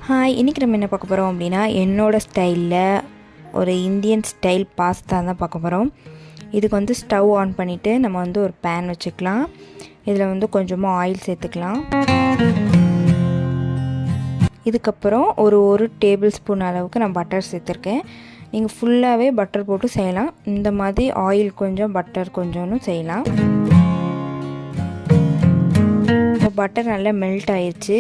Hi, இன்றைக்கி நம்ம என்ன பார்க்க போகிறோம் அப்படின்னா என்னோடய ஸ்டைலில் ஒரு இந்தியன் ஸ்டைல் பாஸ்தா தான் பார்க்க போகிறோம். இதுக்கு வந்து ஸ்டவ் ஆன் பண்ணிவிட்டு நம்ம வந்து ஒரு பேன் வச்சுக்கலாம். இதில் வந்து கொஞ்சமாக ஆயில் சேர்த்துக்கலாம். இதுக்கப்புறம் ஒரு டேபிள் ஸ்பூன் அளவுக்கு நான் பட்டர் சேர்த்துருக்கேன். நீங்கள் ஃபுல்லாகவே பட்டர் போட்டு செய்யலாம். இந்த மாதிரி ஆயில் கொஞ்சம் பட்டர் கொஞ்சம்னு செய்யலாம். இப்போ பட்டர் நல்லா மெல்ட் ஆயிடுச்சு.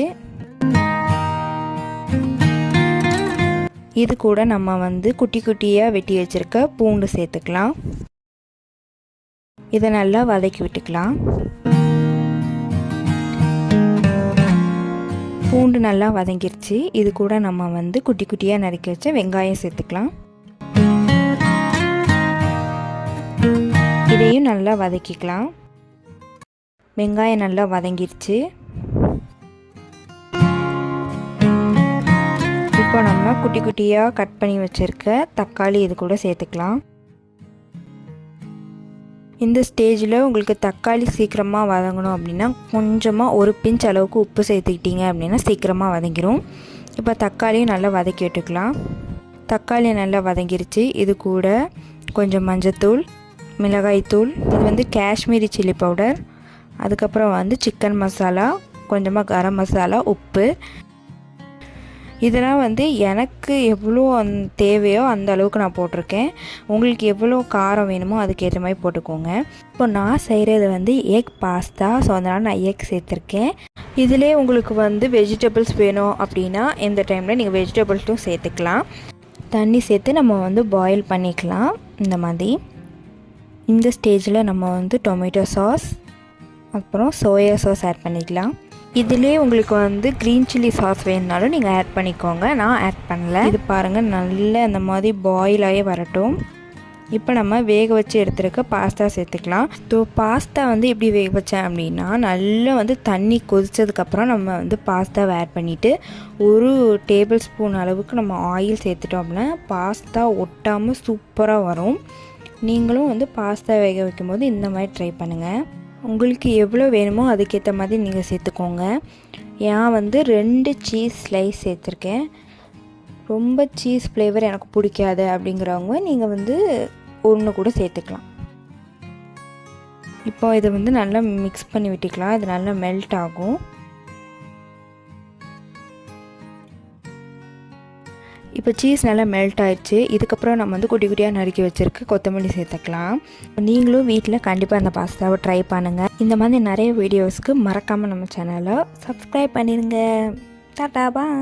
இது கூட நம்ம வந்து குட்டி குட்டியாக வெட்டி வச்சுருக்க பூண்டு சேர்த்துக்கலாம். இதை நல்லா வதக்கி விட்டுக்கலாம். பூண்டு நல்லா வதங்கிருச்சு. இது கூட நம்ம வந்து குட்டி குட்டியாக நறுக்கி வச்ச வெங்காயம் சேர்த்துக்கலாம். இதையும் நல்லா வதக்கிக்கலாம். வெங்காயம் நல்லா வதங்கிருச்சு. இப்போ நம்ம குட்டி குட்டியாக கட் பண்ணி வச்சுருக்க தக்காளி இது கூட சேர்த்துக்கலாம். இந்த ஸ்டேஜில் உங்களுக்கு தக்காளி சீக்கிரமாக வதங்கணும் அப்படின்னா கொஞ்சமாக ஒரு பிஞ்ச் அளவுக்கு உப்பு சேர்த்துக்கிட்டிங்க அப்படின்னா சீக்கிரமாக வதங்கிடும். இப்போ தக்காளியும் நல்லா வதக்கி விட்டுக்கலாம். தக்காளி நல்லா வதங்கிருச்சு. இது கூட கொஞ்சம் மஞ்சத்தூள், மிளகாய்த்தூள், இது வந்து காஷ்மீரி சில்லி பவுடர், அதுக்கப்புறம் வந்து சிக்கன் மசாலா, கொஞ்சமாக கரம் மசாலா, உப்பு, இதெல்லாம் வந்து எனக்கு எவ்வளோ தேவையோ அந்த அளவுக்கு நான் போட்டிருக்கேன். உங்களுக்கு எவ்வளோ காரம் வேணுமோ அதுக்கேற்ற மாதிரி போட்டுக்கோங்க. இப்போ நான் செய்கிறது வந்து எக் பாஸ்தா, ஸோ அதனால் நான் எக் சேர்த்துருக்கேன். இதிலே உங்களுக்கு வந்து வெஜிடபிள்ஸ் வேணும் அப்படின்னா இந்த டைமில் நீங்கள் வெஜிடபிள்ஸும் சேர்த்துக்கலாம். தண்ணி சேர்த்து நம்ம வந்து பாயில் பண்ணிக்கலாம். இந்த மாதிரி இந்த ஸ்டேஜில் நம்ம வந்து டொமேட்டோ சாஸ் அப்புறம் சோயா சாஸ் ஆட் பண்ணிக்கலாம். இதிலே உங்களுக்கு வந்து க்ரீன் சில்லி சாஸ் வேணுனாலும் நீங்கள் ஆட் பண்ணிக்கோங்க. நான் ஆட் பண்ணல. இது பாருங்கள், நல்லா அந்த மாதிரி பாயில் ஆகி வரட்டும். இப்போ நம்ம வேக வச்சு எடுத்துருக்க பாஸ்தா சேர்த்துக்கலாம். ஸோ பாஸ்தா வந்து எப்படி வேக வச்சேன் அப்படின்னா நல்லா வந்து தண்ணி கொதித்ததுக்கப்புறம் நம்ம வந்து பாஸ்தாவை ஆட் பண்ணிவிட்டு ஒரு டேபிள் ஸ்பூன் அளவுக்கு நம்ம ஆயில் சேர்த்துட்டோம் அப்படின்னா பாஸ்தா ஒட்டாமல் சூப்பராக வரும். நீங்களும் வந்து பாஸ்தா வேக வைக்கும்போது இந்த மாதிரி ட்ரை பண்ணுங்கள். உங்களுக்கு எவ்வளோ வேணுமோ அதுக்கேற்ற மாதிரி நீங்கள் சேர்த்துக்கோங்க. நான் வந்து 2 சீஸ் ஸ்லைஸ் சேர்த்துருக்கேன். ரொம்ப சீஸ் ஃப்ளேவர் எனக்கு பிடிக்காது அப்படிங்கிறவங்க நீங்கள் வந்து 1 கூட சேர்த்துக்கலாம். இப்போ இதை வந்து நல்லா மிக்ஸ் பண்ணி விட்டுக்கலாம். இது நல்லா மெல்ட் ஆகும். இப்போ சீஸ் நல்லா மெல்ட் ஆயிடுச்சு. இதுக்கப்புறம் நம்ம வந்து குட்டி குட்டியாக நறுக்கி வச்சுருக்க கொத்தமல்லி சேர்த்துக்கலாம். நீங்களும் வீட்டில் கண்டிப்பாக அந்த பாஸ்தாவை ட்ரை பண்ணுங்கள். இந்த மாதிரி நிறைய வீடியோஸ்க்கு மறக்காமல் நம்ம சேனலை சப்ஸ்கிரைப் பண்ணிடுங்க. டாடா, பாய்.